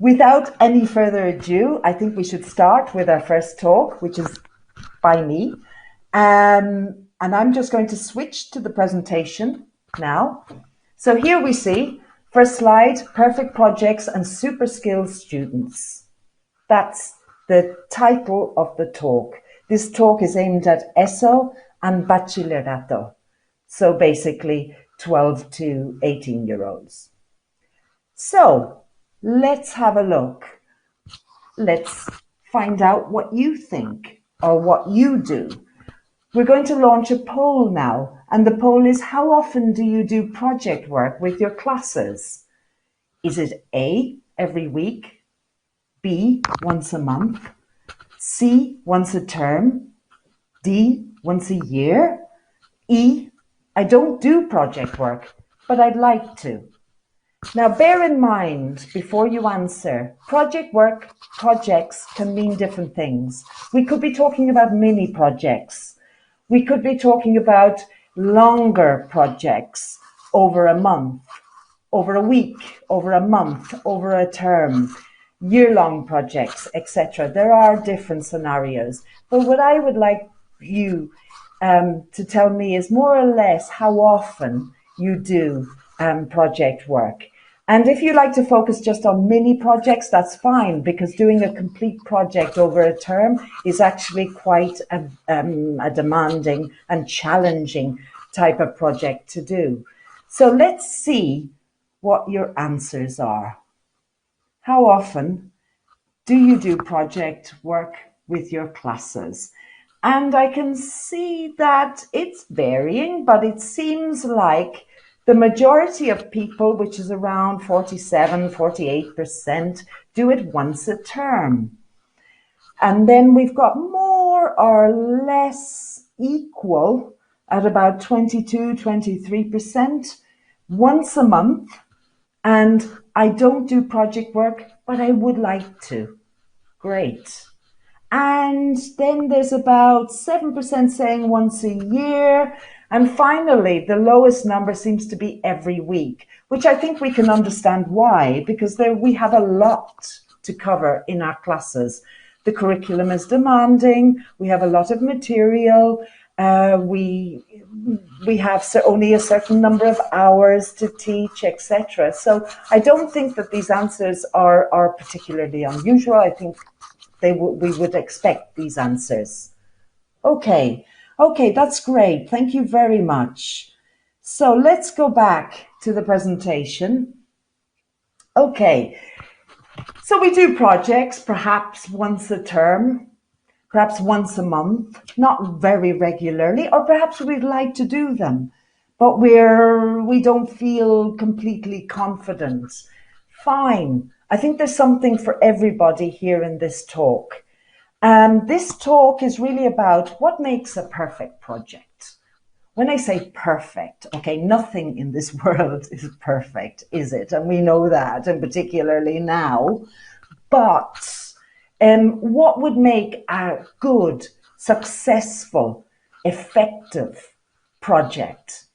Without any further ado, I think we should start with our first talk, which is by me. And I'm just going to switch to the presentation now. So here we see, first slide, perfect projects and super skilled students. That's the title of the talk. This talk is aimed at ESO and Bachelor. So basically 12 to 18-year-olds. So let's have a look. Let's find out what you think or what you do. We're going to launch a poll now, and the poll is, how often do you do project work with your classes? Is it A, every week, B, once a month, C, once a term, D, once a year, E, I don't do project work, but I'd like to? Now, bear in mind, before you answer, project work, projects can mean different things. We could be talking about mini projects. We could be talking about longer projects over a month, over a week, over a month, over a term, year-long projects, etc. There are different scenarios. But what I would like you to tell me is more or less how often you do project work. And if you like to focus just on mini projects, that's fine, because doing a complete project over a term is actually quite a demanding and challenging type of project to do. So let's see what your answers are. How often do you do project work with your classes? And I can see that it's varying, but it seems like the majority of people, which is around 47, 48%, do it once a term. And then we've got more or less equal at about 22, 23%, once a month. And I don't do project work, but I would like to. Great. And then there's about 7% saying once a year. And finally, the lowest number seems to be every week, which I think we can understand why, because we have a lot to cover in our classes. The curriculum is demanding. We have a lot of material. We have only a certain number of hours to teach, etc. So I don't think that these answers are particularly unusual. I think we would expect these answers. Okay, that's great. Thank you very much. So let's go back to the presentation. Okay, so we do projects perhaps once a term, perhaps once a month, not very regularly, or perhaps we'd like to do them, but we don't feel completely confident. Fine. I think there's something for everybody here in this talk. This talk is really about what makes a perfect project. When I say perfect, okay, nothing in this world is perfect, is it? And we know that, and particularly now. But what would make a good, successful, effective project?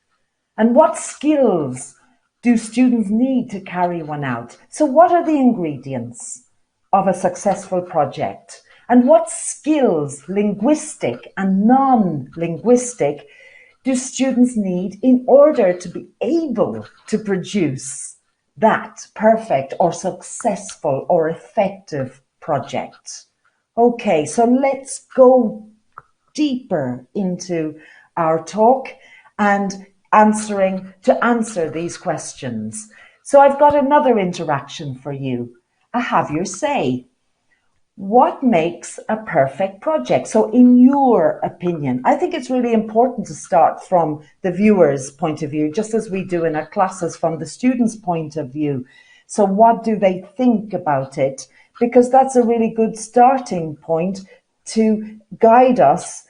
And what skills do students need to carry one out? So what are the ingredients of a successful project? And what skills, linguistic and non-linguistic, do students need in order to be able to produce that perfect or successful or effective project? Okay, so let's go deeper into our talk and answer these questions. So I've got another interaction for you. A have your say. What makes a perfect project? So in your opinion, I think it's really important to start from the viewer's point of view, just as we do in our classes from the student's point of view. So what do they think about it? Because that's a really good starting point to guide us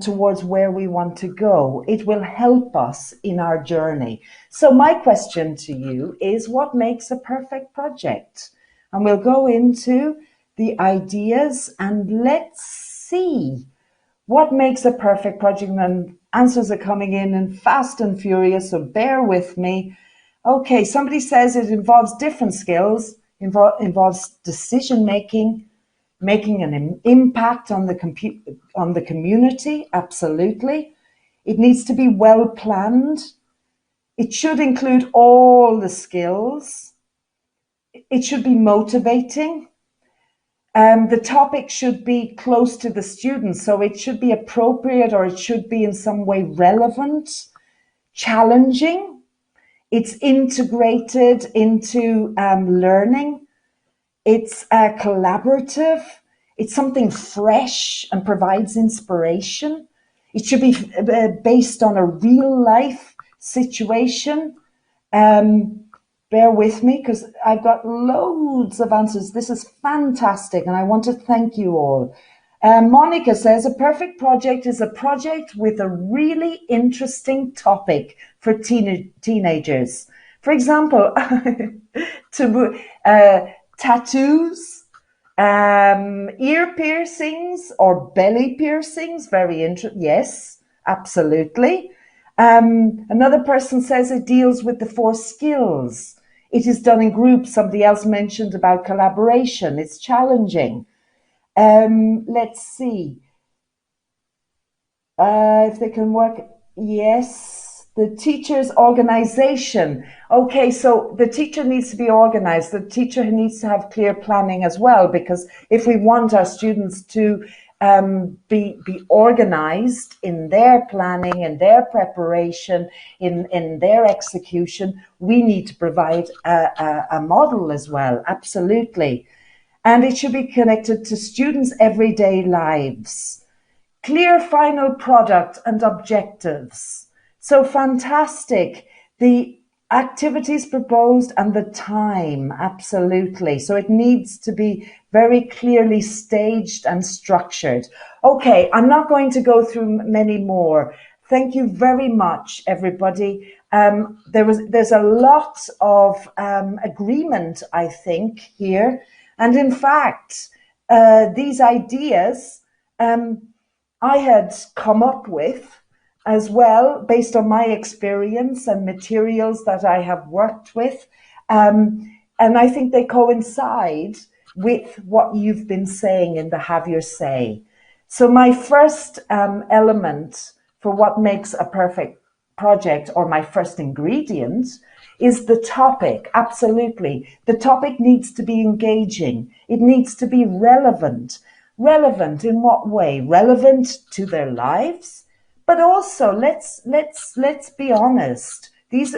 towards where we want to go. It will help us in our journey. So my question to you is, what makes a perfect project? And we'll go into the ideas and let's see what makes a perfect project. And answers are coming in and fast and furious, so bear with me. Okay, somebody says it involves different skills. involves decision making, making an impact on the community, absolutely. It needs to be well planned. It should include all the skills. It should be motivating. The topic should be close to the students, so it should be appropriate, or it should be in some way relevant, challenging. It's integrated into learning. It's collaborative. It's something fresh and provides inspiration. It should be based on a real life situation. Bear with me because I've got loads of answers. This is fantastic, and I want to thank you all. Monica says, a perfect project is a project with a really interesting topic for teenagers. For example, tattoos, ear piercings or belly piercings. Very interesting. Yes, absolutely. Another person says it deals with the 4 skills. It is done in groups. Somebody else mentioned about collaboration. It's challenging. Let's see. If they can work. Yes, the teacher's organization. Okay, so the teacher needs to be organized. The teacher needs to have clear planning as well, because if we want our students to be organized in their planning, in their preparation, in their execution, we need to provide a model as well, absolutely. And it should be connected to students' everyday lives. Clear final product and objectives. So fantastic. The activities proposed and the time, absolutely. So it needs to be very clearly staged and structured. Okay, I'm not going to go through many more. Thank you very much, everybody. There's a lot of agreement, I think, here. And in fact, these ideas I had come up with as well, based on my experience and materials that I have worked with. And I think they coincide with what you've been saying in the Have Your Say. So my first element for what makes a perfect project, or my first ingredient, is the topic. Absolutely. The topic needs to be engaging. It needs to be relevant. Relevant in what way? Relevant to their lives? But also, let's be honest. These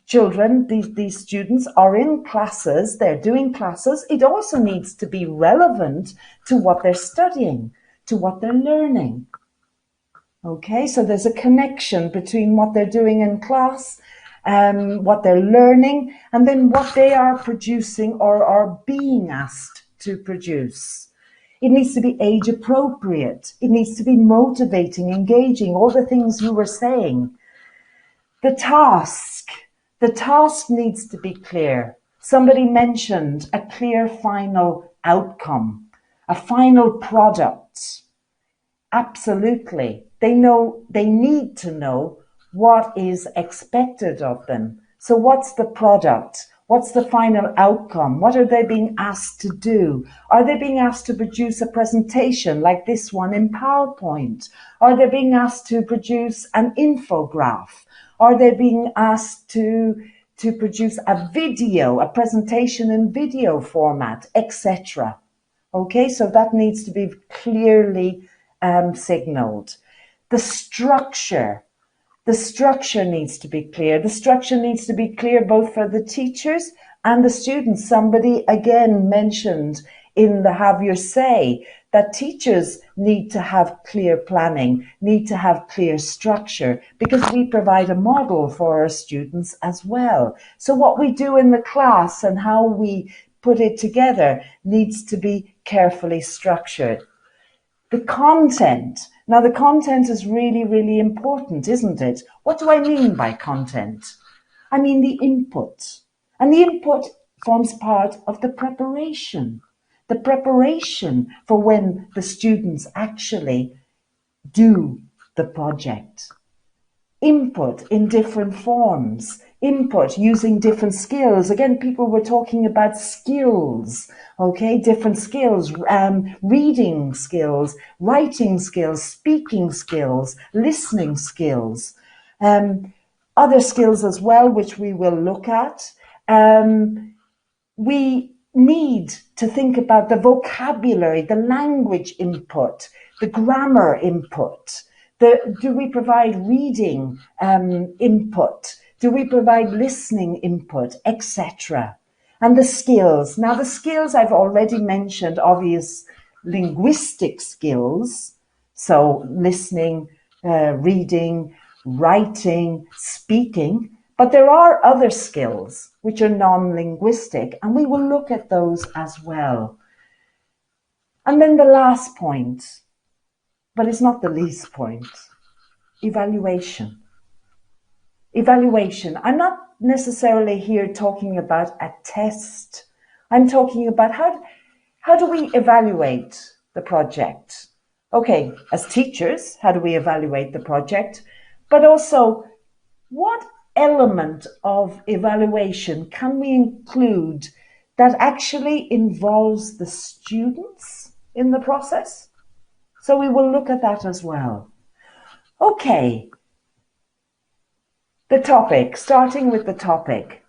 children, these students are in classes, they're doing classes. It also needs to be relevant to what they're studying, to what they're learning. Okay, so there's a connection between what they're doing in class, what they're learning, and then what they are producing or are being asked to produce. It needs to be age appropriate. It needs to be motivating, engaging, all the things you were saying. The task needs to be clear. Somebody mentioned a clear final outcome, a final product. Absolutely. They need to know what is expected of them. So what's the product? What's the final outcome? What are they being asked to do? Are they being asked to produce a presentation like this one in PowerPoint? Are they being asked to produce an infograph? Are they being asked to produce a video, a presentation in video format, etc.? Okay, so that needs to be clearly signaled. The structure needs to be clear. The structure needs to be clear both for the teachers and the students. Somebody again mentioned in the Have Your Say that teachers need to have clear planning, need to have clear structure, because we provide a model for our students as well. So what we do in the class and how we put it together needs to be carefully structured. The content. Now, the content is really, really important, isn't it? What do I mean by content? I mean the input. And the input forms part of the preparation for when the students actually do the project. input in different forms, input using different skills. Again, people were talking about skills, okay, different skills, reading skills, writing skills, speaking skills, listening skills, other skills as well, which we will look at. We need to think about the vocabulary, the language input, the grammar input. Do we provide reading input? Do we provide listening input, etc.? And the skills. Now, the skills I've already mentioned, obvious linguistic skills. So listening, reading, writing, speaking. But there are other skills which are non-linguistic, and we will look at those as well. And then the last point, but it's not the least point, evaluation. Evaluation. I'm not necessarily here talking about a test. I'm talking about how do we evaluate the project? Okay, as teachers, how do we evaluate the project? But also, what element of evaluation can we include that actually involves the students in the process? So we will look at that as well. Okay, the topic, starting with the topic.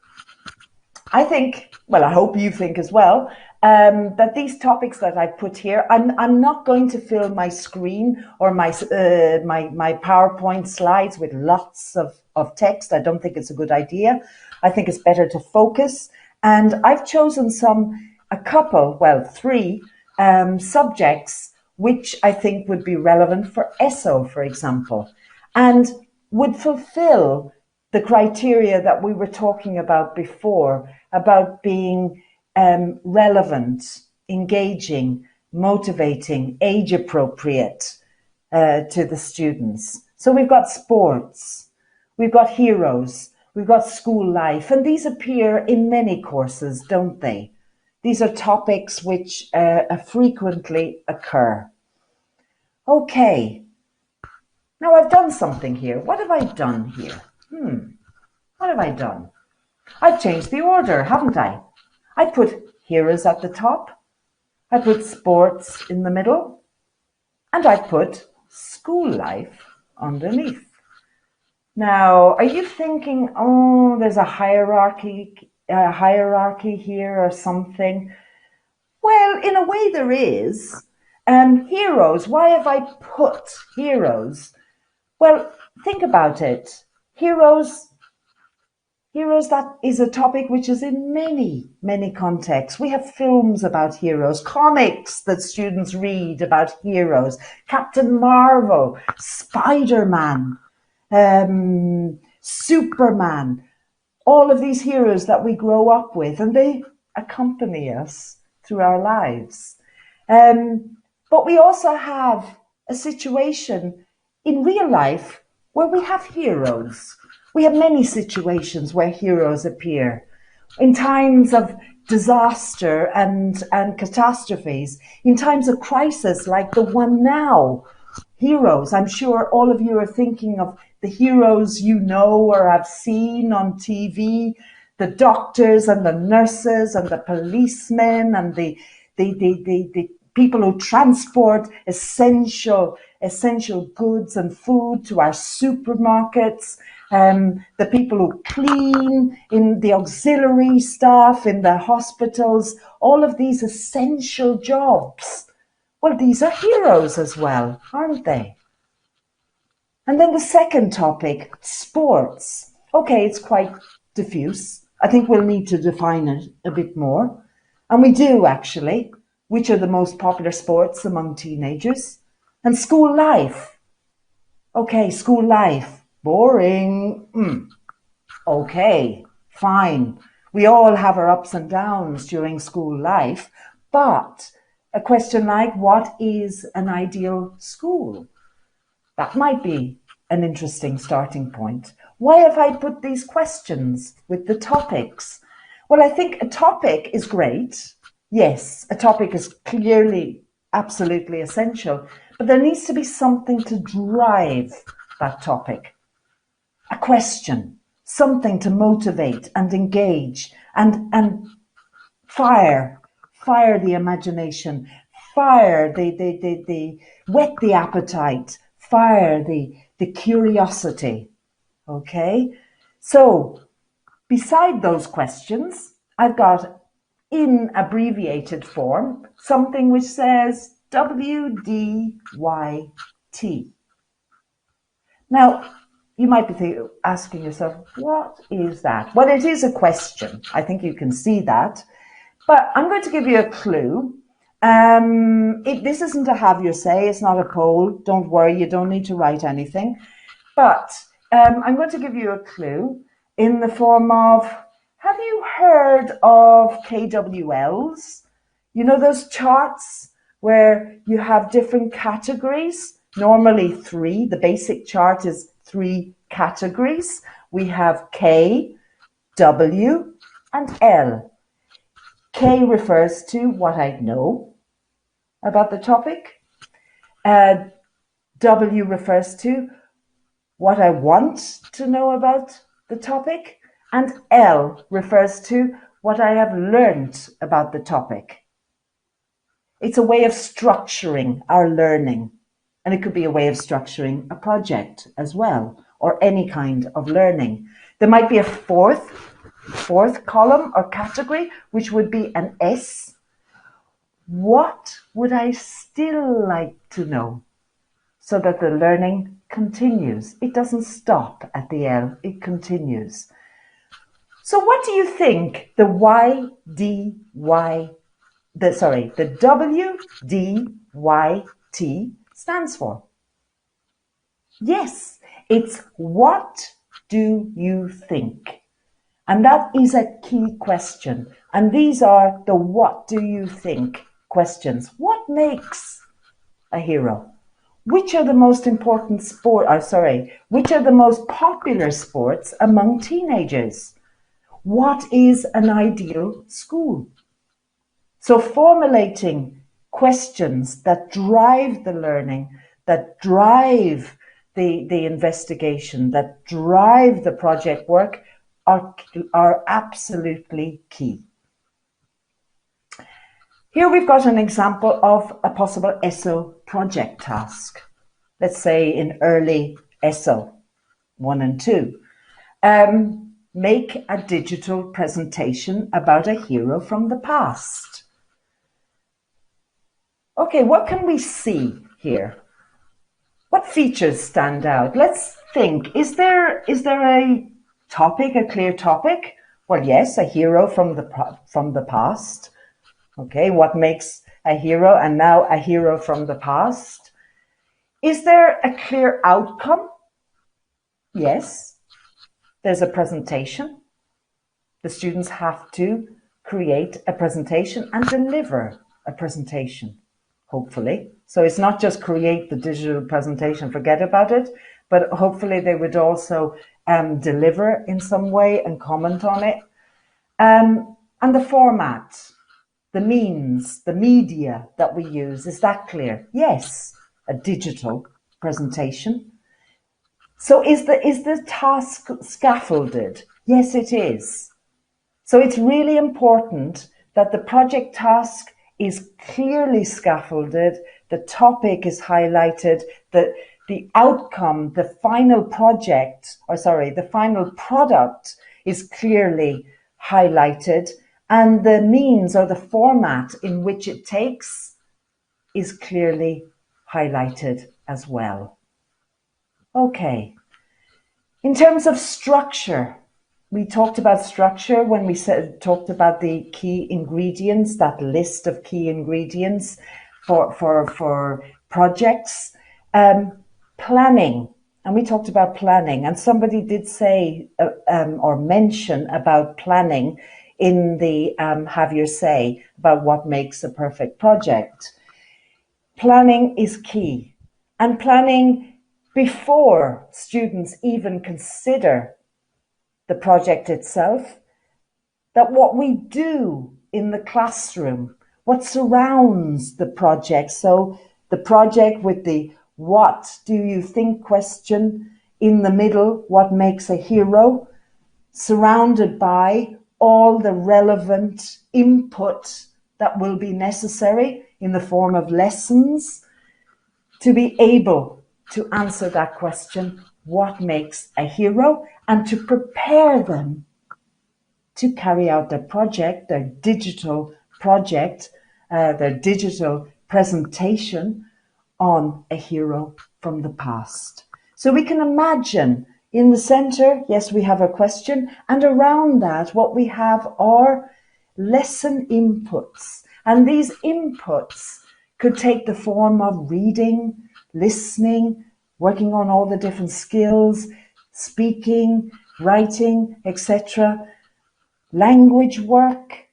I think, well, I hope you think as well, that these topics that I put here, I'm not going to fill my screen or my PowerPoint slides with lots of text. I don't think it's a good idea. I think it's better to focus. And I've chosen three subjects which I think would be relevant for ESO, for example, and would fulfill the criteria that we were talking about before, about being relevant, engaging, motivating, age appropriate to the students. So we've got sports, we've got heroes, we've got school life, and these appear in many courses, don't they? These are topics which frequently occur. Okay, now I've done something here. What have I done here? What have I done? I've changed the order, haven't I? I put heroes at the top, I put sports in the middle, and I put school life underneath. Now, are you thinking, oh, there's a hierarchy here or something? Well, in a way there is. Heroes, why have I put heroes? Well, think about it. Heroes, that is a topic which is in many, many contexts. We have films about heroes, comics that students read about heroes, Captain Marvel, Spider-Man, Superman, all of these heroes that we grow up with, and they accompany us through our lives. But we also have a situation in real life where we have heroes. We have many situations where heroes appear. In times of disaster and catastrophes, in times of crisis like the one now, heroes. I'm sure all of you are thinking of the heroes you know or have seen on TV, the doctors and the nurses and the policemen and the people who transport essential goods and food to our supermarkets, the people who clean, in the auxiliary staff, in the hospitals, all of these essential jobs. Well, these are heroes as well, aren't they? And then the second topic, sports. Okay, it's quite diffuse. I think we'll need to define it a bit more. And we do, actually. Which are the most popular sports among teenagers? And school life. Okay, school life. Boring. Okay, fine. We all have our ups and downs during school life. But a question like, what is an ideal school? That might be an interesting starting point. Why have I put these questions with the topics? Well, I think a topic is great. Yes, a topic is clearly absolutely essential, but there needs to be something to drive that topic. a question, something to motivate and engage and fire the imagination, fire the whet the appetite, fire the curiosity. Okay, so beside those questions, I've got in abbreviated form something which says WDYT. Now, you might be asking yourself, what is that? Well, it is a question. I think you can see that. But I'm going to give you a clue. This isn't a have your say. It's not a poll. Don't worry. You don't need to write anything. But I'm going to give you a clue in the form of, have you heard of KWLs? You know those charts where you have different categories? Normally 3. The basic chart is 3 categories. We have K, W, and L. K refers to what I know about the topic. W refers to what I want to know about the topic. And L refers to what I have learned about the topic. It's a way of structuring our learning. And it could be a way of structuring a project as well, or any kind of learning. There might be a fourth column or category, which would be an S. What would I still like to know so that the learning continues? It doesn't stop at the L, it continues. So what do you think the WDYT stands for? Yes, it's what do you think? And that is a key question. And these are the what do you think questions. What makes a hero? Which are the most important which are the most popular sports among teenagers? What is an ideal school? So formulating questions that drive the learning, that drive the investigation, that drive the project work are absolutely key. Here we've got an example of a possible ESSO project task. Let's say in early ESSO 1 and 2. Make a digital presentation about a hero from the past. Okay, what can we see here? What features stand out? Let's think. Is there a topic, a clear topic? Well, yes, a hero from the past. Okay, what makes a hero, and now a hero from the past? Is there a clear outcome? Yes, there's a presentation. The students have to create a presentation and deliver a presentation, hopefully. So it's not just create the digital presentation, forget about it, but hopefully they would also deliver in some way and comment on it. And the format, the means, the media that we use, is that clear? Yes, a digital presentation. So is the task scaffolded? Yes, it is. So it's really important that the project task is clearly scaffolded, the topic is highlighted, the outcome, the final project, the final product is clearly highlighted, and the means or the format in which it takes is clearly highlighted as well. Okay. In terms of structure, we talked about structure when we talked about the key ingredients, that list of key ingredients for projects. Planning, and we talked about planning, and somebody did say or mention about planning in the have your say about what makes a perfect project. Planning is key, and planning before students even consider the project itself, that what we do in the classroom, what surrounds the project. So the project with the what do you think question in the middle, what makes a hero, surrounded by all the relevant input that will be necessary in the form of lessons to be able to answer that question, what makes a hero, and to prepare them to carry out their project, their digital project, their digital presentation on a hero from the past. So we can imagine in the center, yes, we have a question, and around that, what we have are lesson inputs. And these inputs could take the form of reading, listening, working on all the different skills, speaking, writing, etc., language work,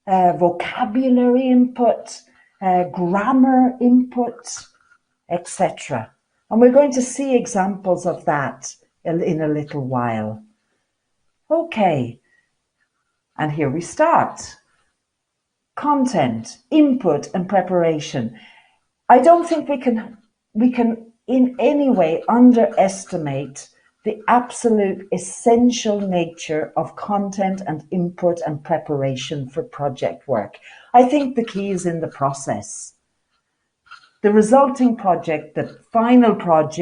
vocabulary input, grammar input, etc. And we're going to see examples of that in a little while. Okay, and here we start. Content, input, and preparation. I don't think we can in any way underestimate the absolute essential nature of content and input and preparation for project work. I think the key is in the process. The resulting project, the final product,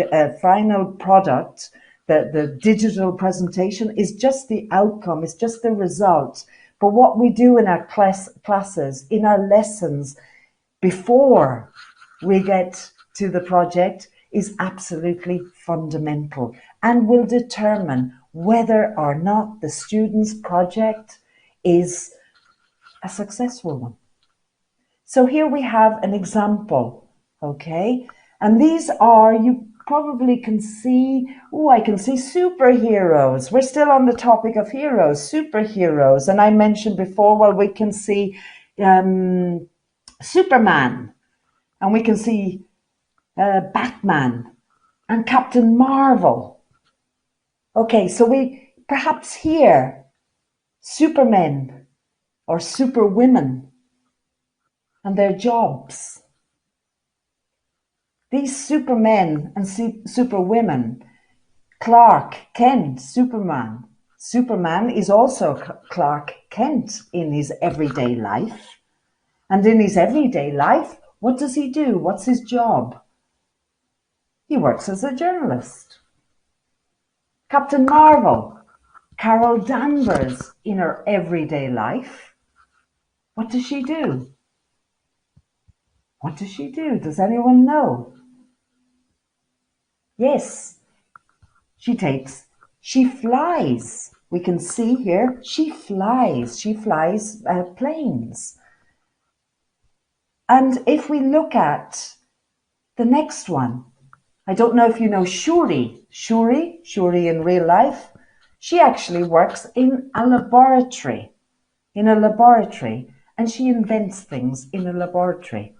the digital presentation is just the outcome, it's just the result. But what we do in our classes, in our lessons, before we get to the project is absolutely fundamental and will determine whether or not the student's project is a successful one. So here we have an example, okay? And these are, you probably can see, I can see superheroes. We're still on the topic of heroes, superheroes. And I mentioned before, well, we can see Superman, and we can see Batman and Captain Marvel. Okay, so we perhaps hear supermen or superwomen and their jobs. These supermen and superwomen, Clark Kent, Superman. Superman is also Clark Kent in his everyday life. And in his everyday life, what does he do? What's his job? He works as a journalist. Captain Marvel, Carol Danvers, in her everyday life, what does she do? What does she do? Does anyone know? Yes, she flies. We can see here, she flies planes. And if we look at the next one, I don't know if you know Shuri in real life. She actually works in a laboratory, and she invents things in a laboratory.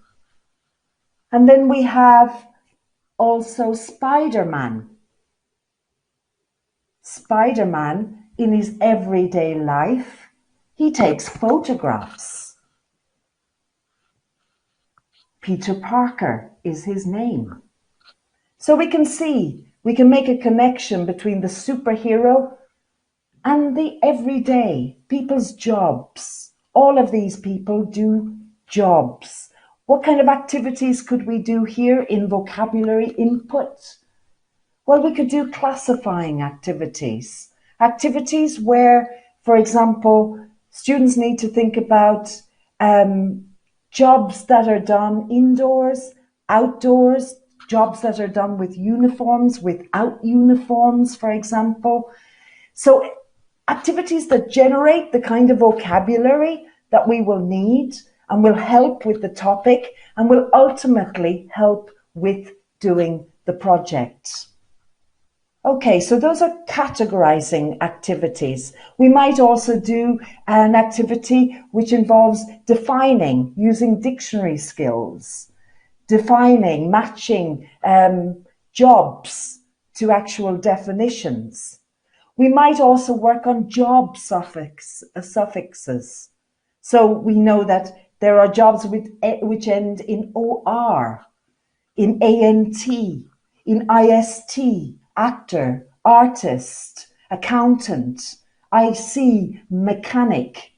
And then we have also Spider-Man. Spider-Man, in his everyday life, he takes photographs. Peter Parker is his name. So we can see, we can make a connection between the superhero and the everyday, people's jobs. All of these people do jobs. What kind of activities could we do here in vocabulary input? Well, we could do classifying activities. Activities where, for example, students need to think about jobs that are done indoors, outdoors, jobs that are done with uniforms, without uniforms, for example. So activities that generate the kind of vocabulary that we will need and will help with the topic and will ultimately help with doing the project. Okay, so those are categorizing activities. We might also do an activity which involves defining, using dictionary skills, defining, matching jobs to actual definitions. We might also work on job suffixes. So we know that there are jobs which end in OR, in ANT, in IST, actor, artist, accountant, IC, mechanic,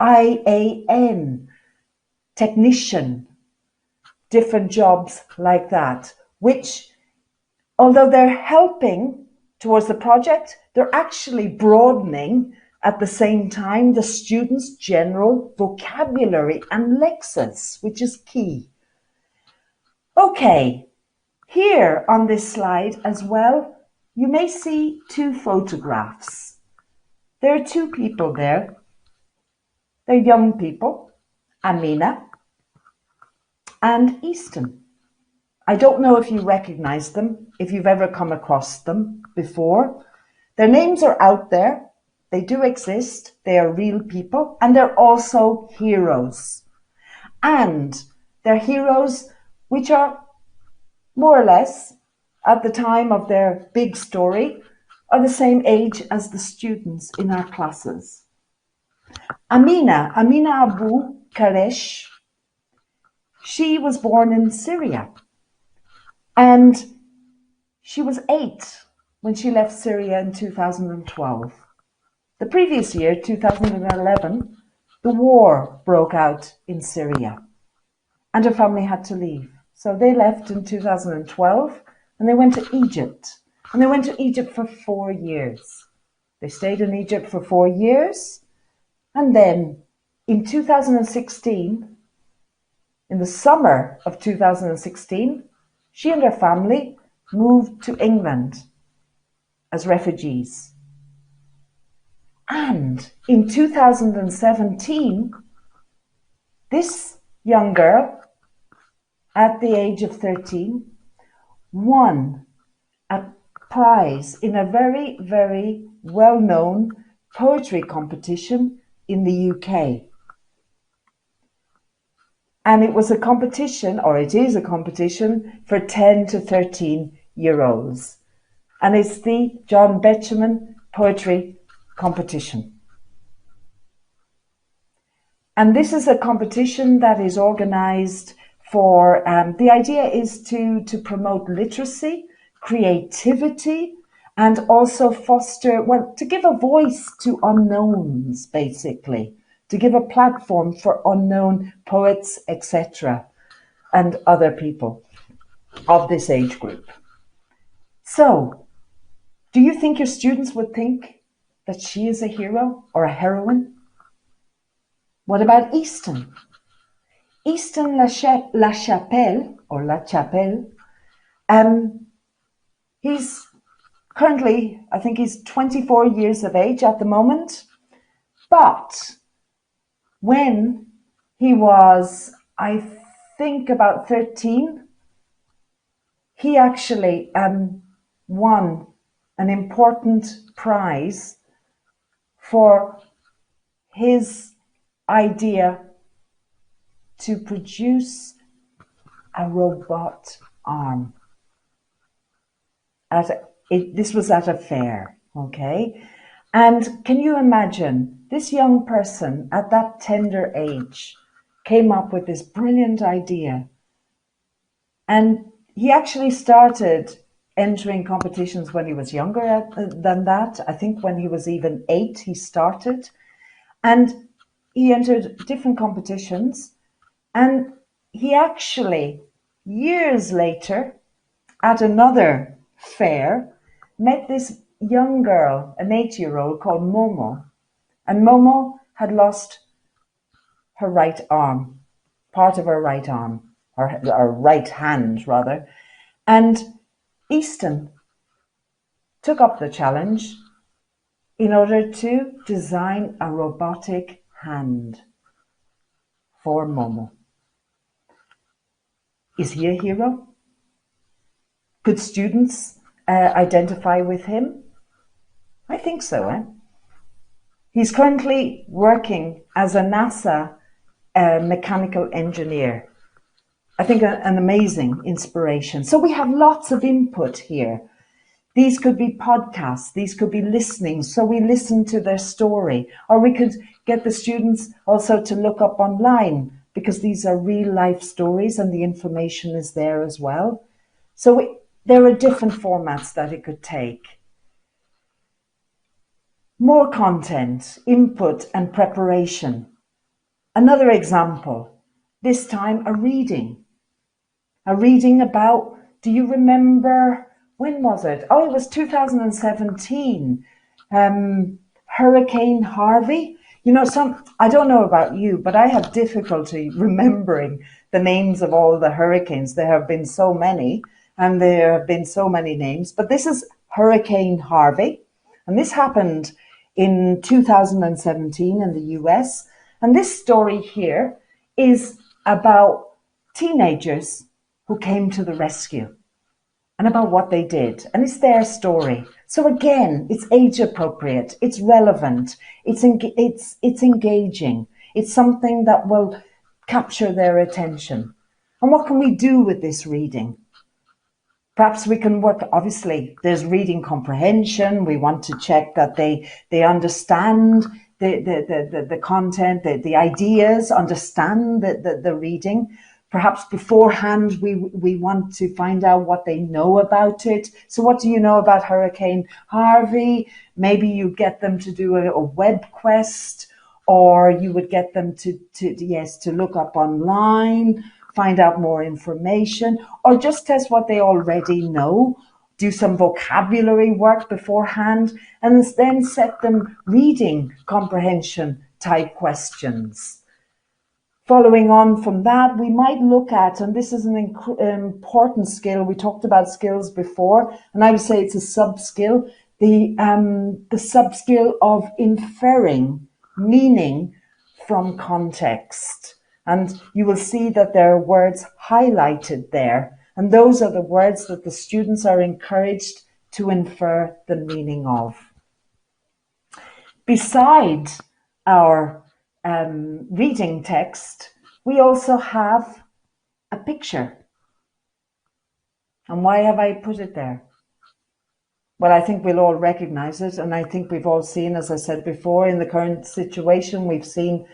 IAN, technician, different jobs like that, which, although they're helping towards the project, they're actually broadening at the same time the students' general vocabulary and lexis, which is key. Okay, here on this slide as well, you may see two photographs. There are two people there. They're young people, Amina and Easton. I don't know if you recognize them, if you've ever come across them before. Their names are out there. They do exist. They are real people, and they're also heroes. And they're heroes which are more or less, at the time of their big story, are the same age as the students in our classes. Amina Abu Karesh, she was born in Syria. And she was 8 when she left Syria in 2012. The previous year, 2011, the war broke out in Syria and her family had to leave. So they left in 2012 and they went to Egypt. And they went to Egypt for 4 years. They stayed in Egypt for 4 years. And then in 2016, in the summer of 2016, she and her family moved to England as refugees. And in 2017, this young girl, at the age of 13, won a prize in a very, very well-known poetry competition in the UK. And it was a competition, or it is a competition, for 10 to 13-year-olds. And it's the John Betjeman Poetry Competition. And this is a competition that is organized for, the idea is to promote literacy, creativity, and also foster, well, to give a voice to unknowns, basically, to give a platform for unknown poets, etc., and other people of this age group. So, do you think your students would think that she is a hero or a heroine? What about Easton? Easton LaChapelle, or La Chapelle, he's currently, I think he's 24 years of age at the moment, but when he was, I think, about 13, he actually won an important prize for his idea to produce a robot arm. This was at a fair, okay? And can you imagine, this young person at that tender age came up with this brilliant idea. And he actually started entering competitions when he was younger than that. I think when he was even 8, he started. And he entered different competitions. And he actually, years later, at another fair, met this young girl, an 8-year-old called Momo. And Momo had lost her right arm, part of her right arm, or right hand, rather. And Easton took up the challenge in order to design a robotic hand for Momo. Is he a hero? Could students identify with him? I think so. He's currently working as a NASA mechanical engineer. I think an amazing inspiration. So we have lots of input here. These could be podcasts, these could be listening, so we listen to their story. Or we could get the students also to look up online, because these are real life stories and the information is there as well. So there are different formats that it could take. More content, input, and preparation. Another example, this time a reading. A reading about, do you remember, when was it? Oh, it was 2017. Hurricane Harvey. You know, I don't know about you, but I have difficulty remembering the names of all the hurricanes. There have been so many, and there have been so many names. But this is Hurricane Harvey, and this happened in 2017 in the US. And this story here is about teenagers who came to the rescue and about what they did. And it's their story. So again, it's age appropriate, it's relevant, it's engaging, it's something that will capture their attention. And what can we do with this reading? Perhaps we can work, obviously, there's reading comprehension. We want to check that they understand the content, the ideas, understand the reading. Perhaps beforehand, we want to find out what they know about it. So what do you know about Hurricane Harvey? Maybe you get them to do a web quest, or you would get them to look up online, find out more information, or just test what they already know, do some vocabulary work beforehand, and then set them reading comprehension type questions. Following on from that, we might look at, and this is an important skill, we talked about skills before, and I would say it's a sub-skill, the sub-skill of inferring meaning from context. And you will see that there are words highlighted there, and those are the words that the students are encouraged to infer the meaning of. Beside our reading text, we also have a picture. And why have I put it there? Well, I think we'll all recognize it, and I think we've all seen, as I said before, in the current situation, we've seen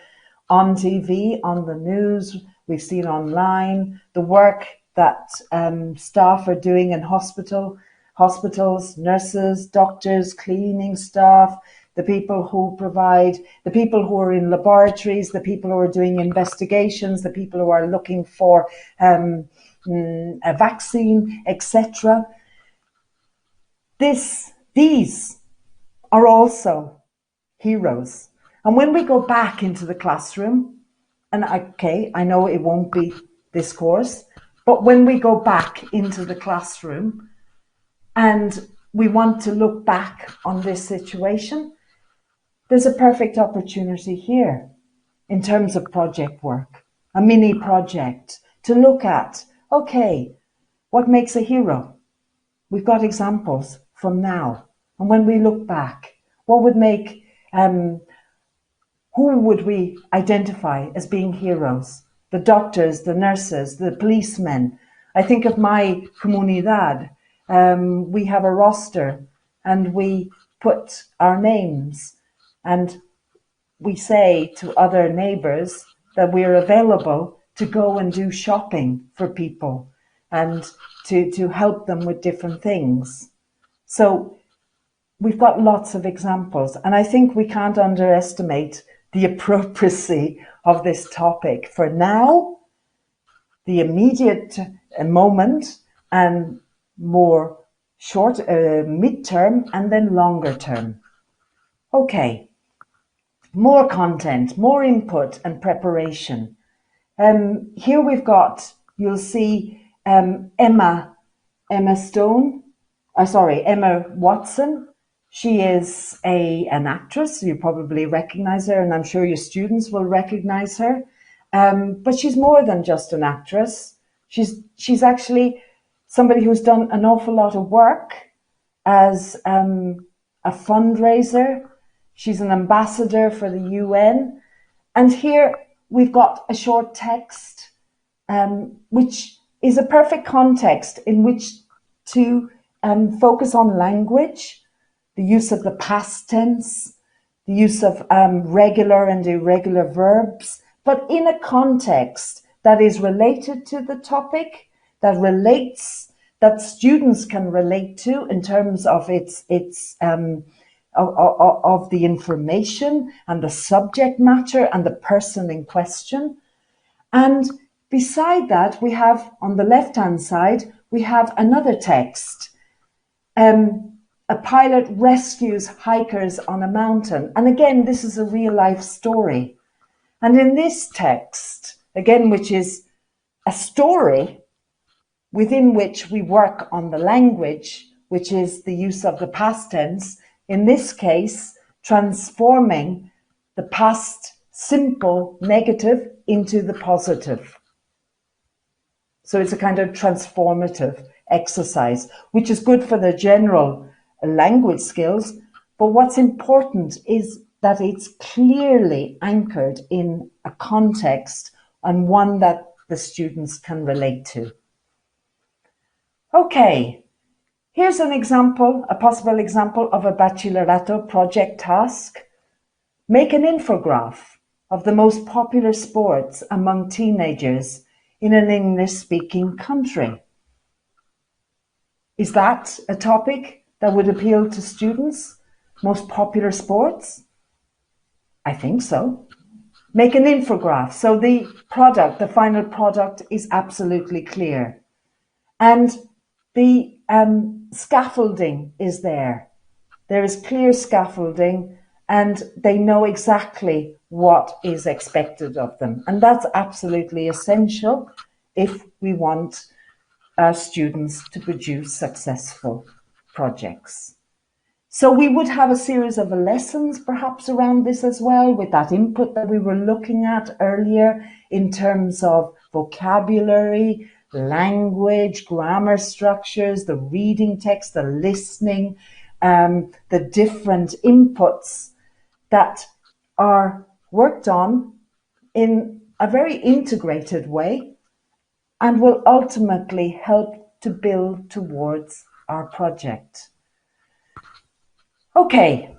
on TV, on the news, we've seen online, the work that staff are doing in hospitals, nurses, doctors, cleaning staff, the people who provide, the people who are in laboratories, the people who are doing investigations, the people who are looking for a vaccine, etc. These are also heroes. And when we go back into the classroom, and okay, I know it won't be this course, but when we go back into the classroom and we want to look back on this situation, there's a perfect opportunity here in terms of project work, a mini project to look at, okay, what makes a hero? We've got examples from now. And when we look back, what would make, who would we identify as being heroes? The doctors, the nurses, the policemen. I think of my comunidad. We have a roster and we put our names and we say to other neighbors that we're available to go and do shopping for people and to help them with different things. So we've got lots of examples, and I think we can't underestimate the appropriacy of this topic for now, the immediate moment, and more short, midterm, and then longer term. Okay, more content, more input and preparation. Here we've got, you'll see Emma Watson. She is an actress. You probably recognize her, and I'm sure your students will recognize her. But she's more than just an actress. She's actually somebody who's done an awful lot of work as a fundraiser. She's an ambassador for the UN. And here we've got a short text, which is a perfect context in which to focus on language, the use of the past tense, the use of regular and irregular verbs, but in a context that is related to the topic, that relates that students can relate to in terms of of the information and the subject matter and the person in question. And beside that, we have on the left-hand side, we have another text. A pilot rescues hikers on a mountain. And again, this is a real life story. And in this text, again, which is a story within which we work on the language, which is the use of the past tense, in this case, transforming the past simple negative into the positive. So it's a kind of transformative exercise, which is good for the general language skills. But what's important is that it's clearly anchored in a context and one that the students can relate to. Okay, here's an example, a possible example of a Bachelorette project task. Make an infograph of the most popular sports among teenagers in an English-speaking country. Is that a topic that would appeal to students? Most popular sports? I think so. Make an infograph. So the product, the final product is absolutely clear. And the scaffolding is there. There is clear scaffolding and they know exactly what is expected of them. And that's absolutely essential if we want our students to produce successful projects. So we would have a series of lessons perhaps around this as well, with that input that we were looking at earlier in terms of vocabulary, language, grammar structures, the reading text, the listening, the different inputs that are worked on in a very integrated way and will ultimately help to build towards our project. Okay,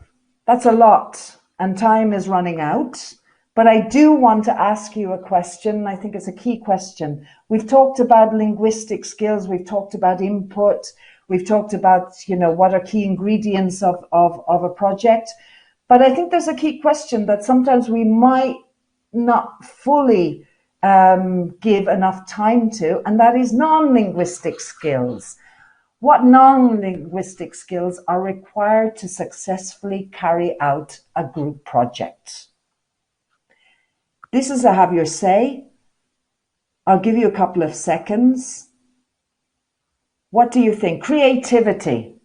that's a lot and time is running out, but I do want to ask you a question. I think it's a key question. We've talked about linguistic skills, we've talked about input, we've talked about, what are key ingredients of a project, but I think there's a key question that sometimes we might not fully give enough time to, and that is non-linguistic skills. What non-linguistic skills are required to successfully carry out a group project? This is a have your say. I'll give you a couple of seconds. What do you think? Creativity.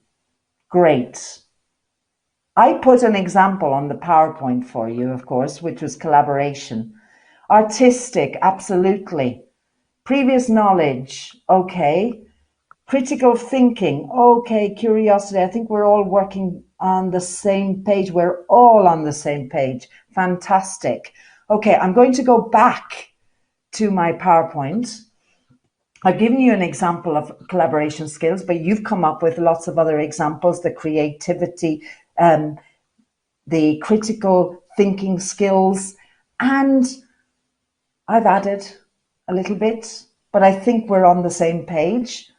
Great. I put an example on the PowerPoint for you, of course, which was collaboration. Artistic, absolutely. Previous knowledge, okay. Critical thinking, okay. Curiosity, I think we're all working on the same page. We're all on the same page. Fantastic. Okay, I'm going to go back to my PowerPoint. I've given you an example of collaboration skills, but you've come up with lots of other examples, the creativity, the critical thinking skills, and I've added a little bit, but I think we're on the same page.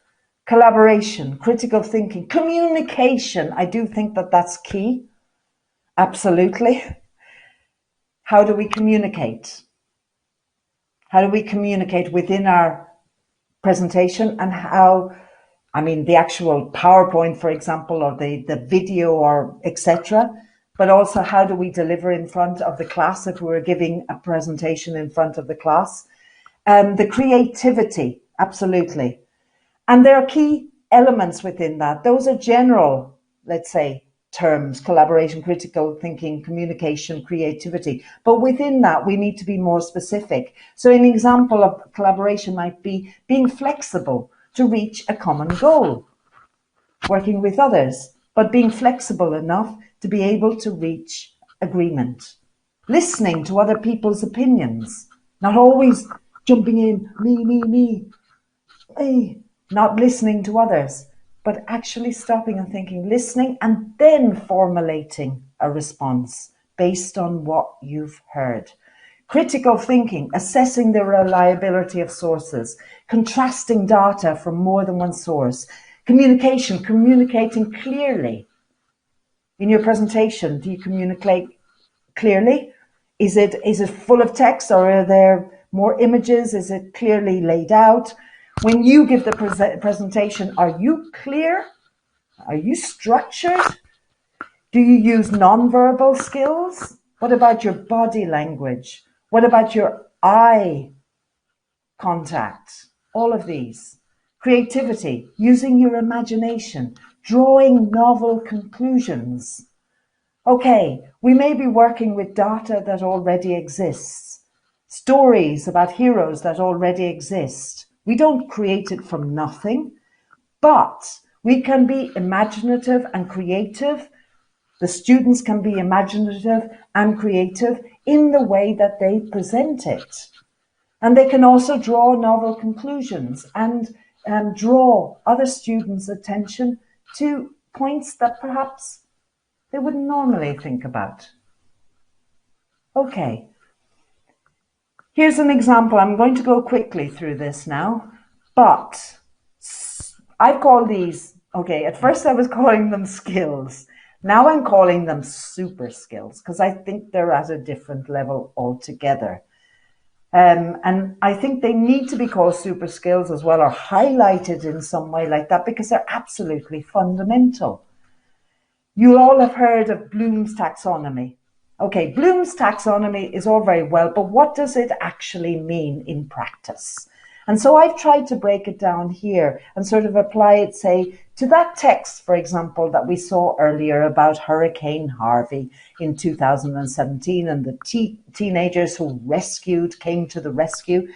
Collaboration, critical thinking, communication. I do think that that's key. Absolutely. How do we communicate? How do we communicate within our presentation and the actual PowerPoint, for example, or the video or etc. But also how do we deliver in front of the class if we're giving a presentation in front of the class? The creativity, absolutely. And there are key elements within that. Those are general, let's say, terms: collaboration, critical thinking, communication, creativity. But within that, we need to be more specific. So an example of collaboration might be being flexible to reach a common goal, working with others, but being flexible enough to be able to reach agreement. Listening to other people's opinions, not always jumping in, me, hey, not listening to others, but actually stopping and thinking, listening, and then formulating a response based on what you've heard. Critical thinking, assessing the reliability of sources, contrasting data from more than one source, communication, communicating clearly. In your presentation, do you communicate clearly? Is it full of text, or are there more images? Is it clearly laid out? When you give the presentation, are you clear? Are you structured? Do you use nonverbal skills? What about your body language? What about your eye contact? All of these. Creativity, using your imagination, drawing novel conclusions. Okay, we may be working with data that already exists, stories about heroes that already exist. We don't create it from nothing, but we can be imaginative and creative. The students can be imaginative and creative in the way that they present it. And they can also draw novel conclusions and draw other students' attention to points that perhaps they wouldn't normally think about. Okay, here's an example. I'm going to go quickly through this now, but I call these, okay, at first I was calling them skills. Now I'm calling them super skills because I think they're at a different level altogether. And I think they need to be called super skills as well, or highlighted in some way like that, because they're absolutely fundamental. You all have heard of Bloom's taxonomy. Okay, Bloom's taxonomy is all very well, but what does it actually mean in practice? And so I've tried to break it down here and sort of apply it, say, to that text, for example, that we saw earlier about Hurricane Harvey in 2017 and the teenagers who came to the rescue.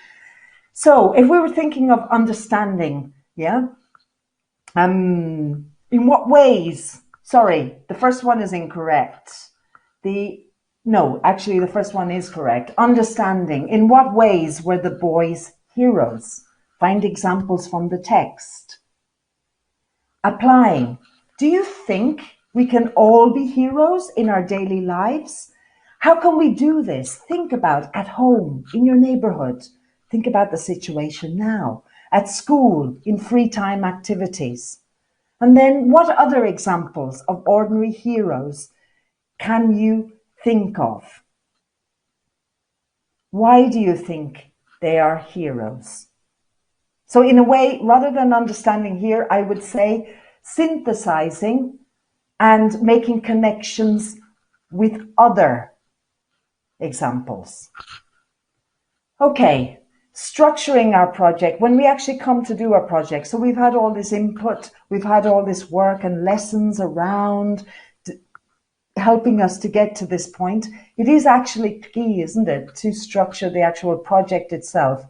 So if we were thinking of understanding, in what ways? Sorry, the first one is incorrect. Actually, the first one is correct. Understanding. In what ways were the boys heroes? Find examples from the text. Applying. Do you think we can all be heroes in our daily lives? How can we do this? Think about at home, in your neighborhood. Think about the situation now. At school, in free time activities. And then what other examples of ordinary heroes can you think of? Why do you think they are heroes? So in a way, rather than understanding here, I would say synthesizing and making connections with other examples. Okay, structuring our project. When we actually come to do our project, so we've had all this input, we've had all this work and lessons around helping us to get to this point. It is actually key, isn't it, to structure the actual project itself.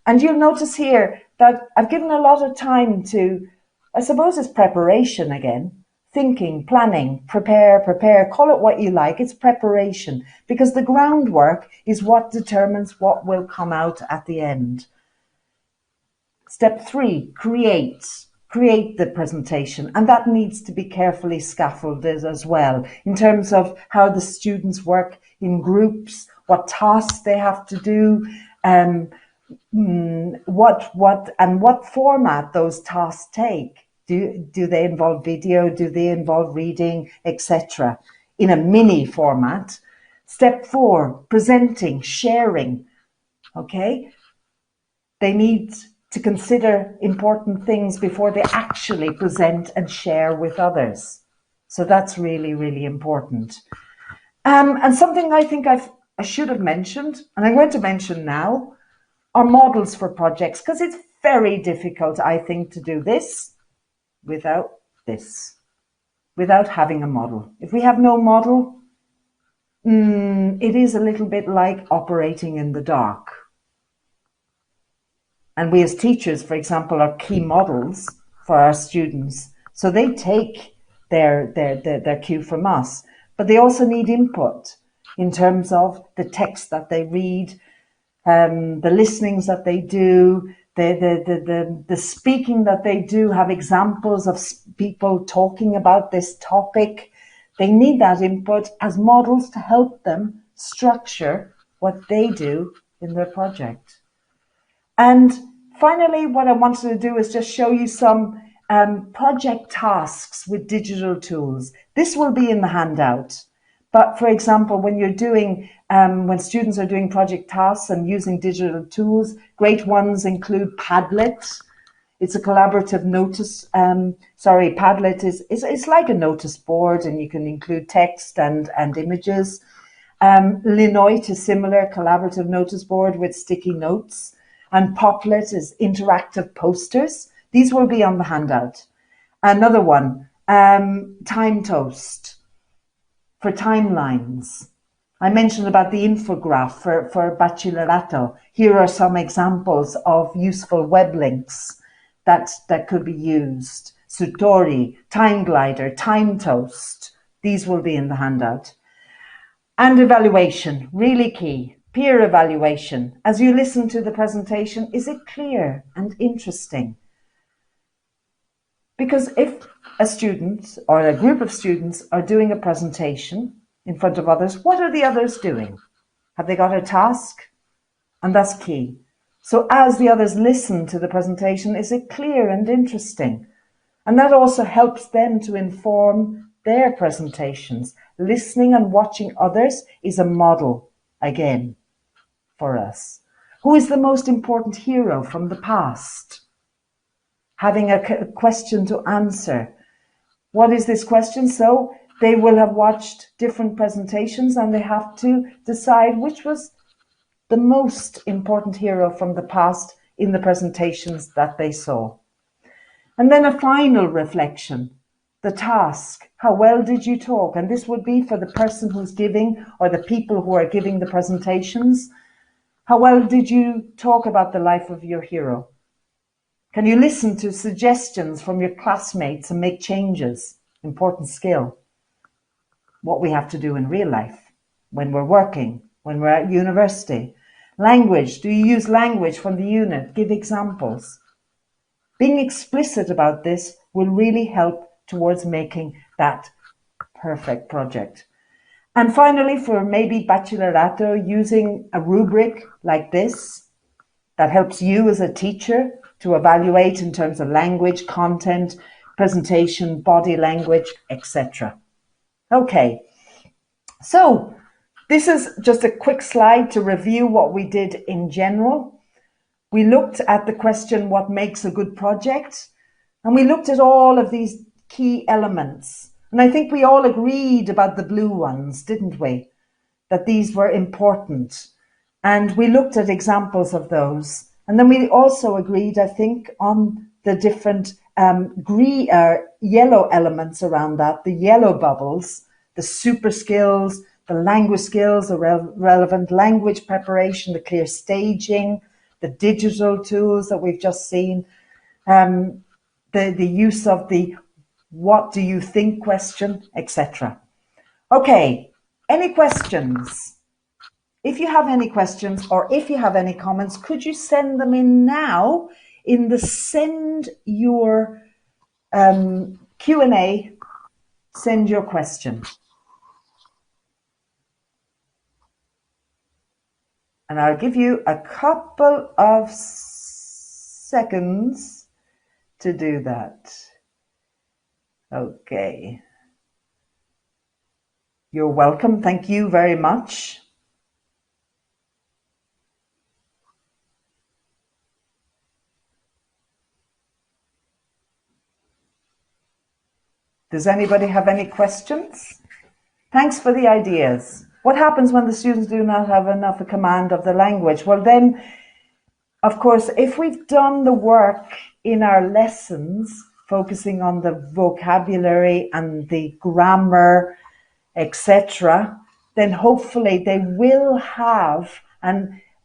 And you'll notice here that I've given a lot of time to, I suppose it's preparation again, thinking, planning, prepare, call it what you like, it's preparation, because the groundwork is what determines what will come out at the end. Step 3, create the presentation, and that needs to be carefully scaffolded as well in terms of how the students work in groups, what tasks they have to do, what format those tasks take. Do they involve video? Do they involve reading, etc. in a mini format? Step 4, presenting, sharing. Okay, they need to consider important things before they actually present and share with others. So that's really, really important. And something I think I should have mentioned, and I'm going to mention now, are models for projects, because it's very difficult, I think, to do this without having a model. If we have no model, it is a little bit like operating in the dark. And we as teachers, for example, are key models for our students. So they take their cue from us, but they also need input in terms of the text that they read, the listenings that they do, the speaking that they do, have examples of people talking about this topic. They need that input as models to help them structure what they do in their project. And finally, what I wanted to do is just show you some project tasks with digital tools. This will be in the handout. But for example, when you're doing, when students are doing project tasks and using digital tools, great ones include Padlet. It's a collaborative notice. Padlet is it's like a notice board, and you can include text and images. Linoit is similar, collaborative notice board with sticky notes. And Poplet is interactive posters. These will be on the handout. Another one, Time Toast for timelines. I mentioned about the infograph for Bachelor. Here are some examples of useful web links that could be used. Sutori, Time Glider, Time Toast. These will be in the handout. And evaluation, really key. Peer evaluation. As you listen to the presentation, is it clear and interesting? Because if a student or a group of students are doing a presentation in front of others, what are the others doing? Have they got a task? And that's key. So as the others listen to the presentation, is it clear and interesting? And that also helps them to inform their presentations. Listening and watching others is a model, again, for us. Who is the most important hero from the past? Having a question to answer. What is this question? So they will have watched different presentations and they have to decide which was the most important hero from the past in the presentations that they saw. And then a final reflection, the task. How well did you talk? And this would be for the person who's giving or the people who are giving the presentations. How well did you talk about the life of your hero? Can you listen to suggestions from your classmates and make changes? Important skill. What we have to do in real life, when we're working, when we're at university. Language. Do you use language from the unit? Give examples. Being explicit about this will really help towards making that perfect project. And finally, for maybe Bachelor, using a rubric like this that helps you as a teacher to evaluate in terms of language, content, presentation, body language, etc. Okay, so this is just a quick slide to review what we did in general. We looked at the question, what makes a good project? And we looked at all of these key elements. And I think we all agreed about the blue ones, didn't we? That these were important. And we looked at examples of those. And then we also agreed, I think, on the different yellow elements around that, the yellow bubbles, the super skills, the language skills, the relevant language preparation, the clear staging, the digital tools that we've just seen, the use of the what do you think question, etc. Okay, any questions? If you have any questions or if you have any comments, could you send them in now in the send your Q&A, send your question. And I'll give you a couple of seconds to do that. Okay. You're welcome. Thank you very much. Does anybody have any questions? Thanks for the ideas. What happens when the students do not have enough command of the language? Well, then, of course, if we've done the work in our lessons, focusing on the vocabulary and the grammar, etc., then hopefully they will have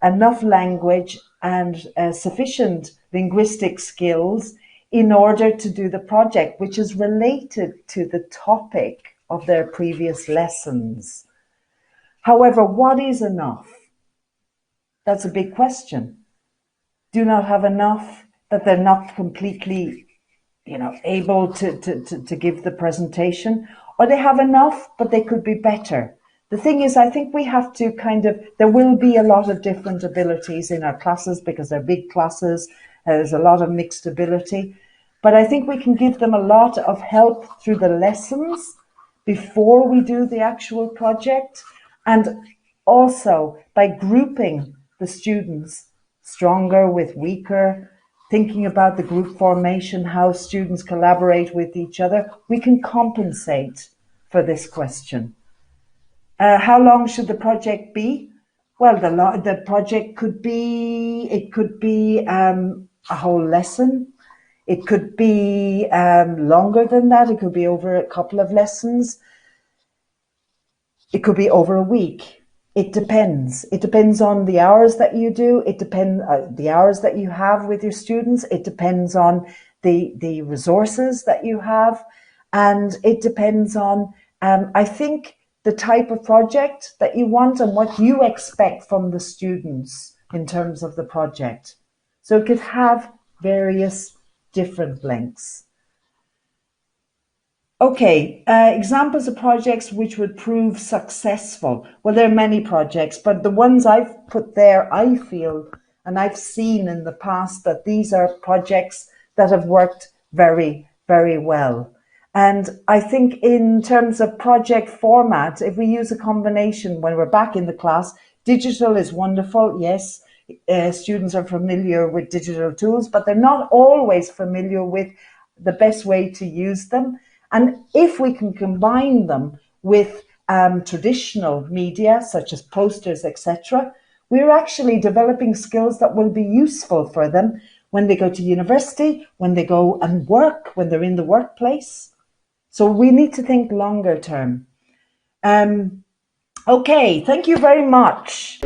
enough language and sufficient linguistic skills in order to do the project, which is related to the topic of their previous lessons. However, what is enough? That's a big question. Do not have enough that they're not completely, able to give the presentation, or they have enough, but they could be better. the thing is, I think we have to there will be a lot of different abilities in our classes because they're big classes. There's a lot of mixed ability. But I think we can give them a lot of help through the lessons before we do the actual project. And also by grouping the students, stronger with weaker, thinking about the group formation, how students collaborate with each other, we can compensate for this question. How long should the project be? Well, the project could be, a whole lesson. It could be longer than that. It could be over a couple of lessons. It could be over a week. It depends. It depends on the hours that you do. It depends the hours that you have with your students. It depends on the resources that you have, and it depends on I think the type of project that you want and what you expect from the students in terms of the project. So it could have various different lengths. Okay, examples of projects which would prove successful. Well, there are many projects, but the ones I've put there, I feel, and I've seen in the past that these are projects that have worked very, very well. And I think in terms of project format, if we use a combination when we're back in the class, digital is wonderful, yes. Students are familiar with digital tools, but they're not always familiar with the best way to use them. And if we can combine them with traditional media, such as posters, etc., we're actually developing skills that will be useful for them when they go to university, when they go and work, when they're in the workplace. So we need to think longer term. Okay, thank you very much.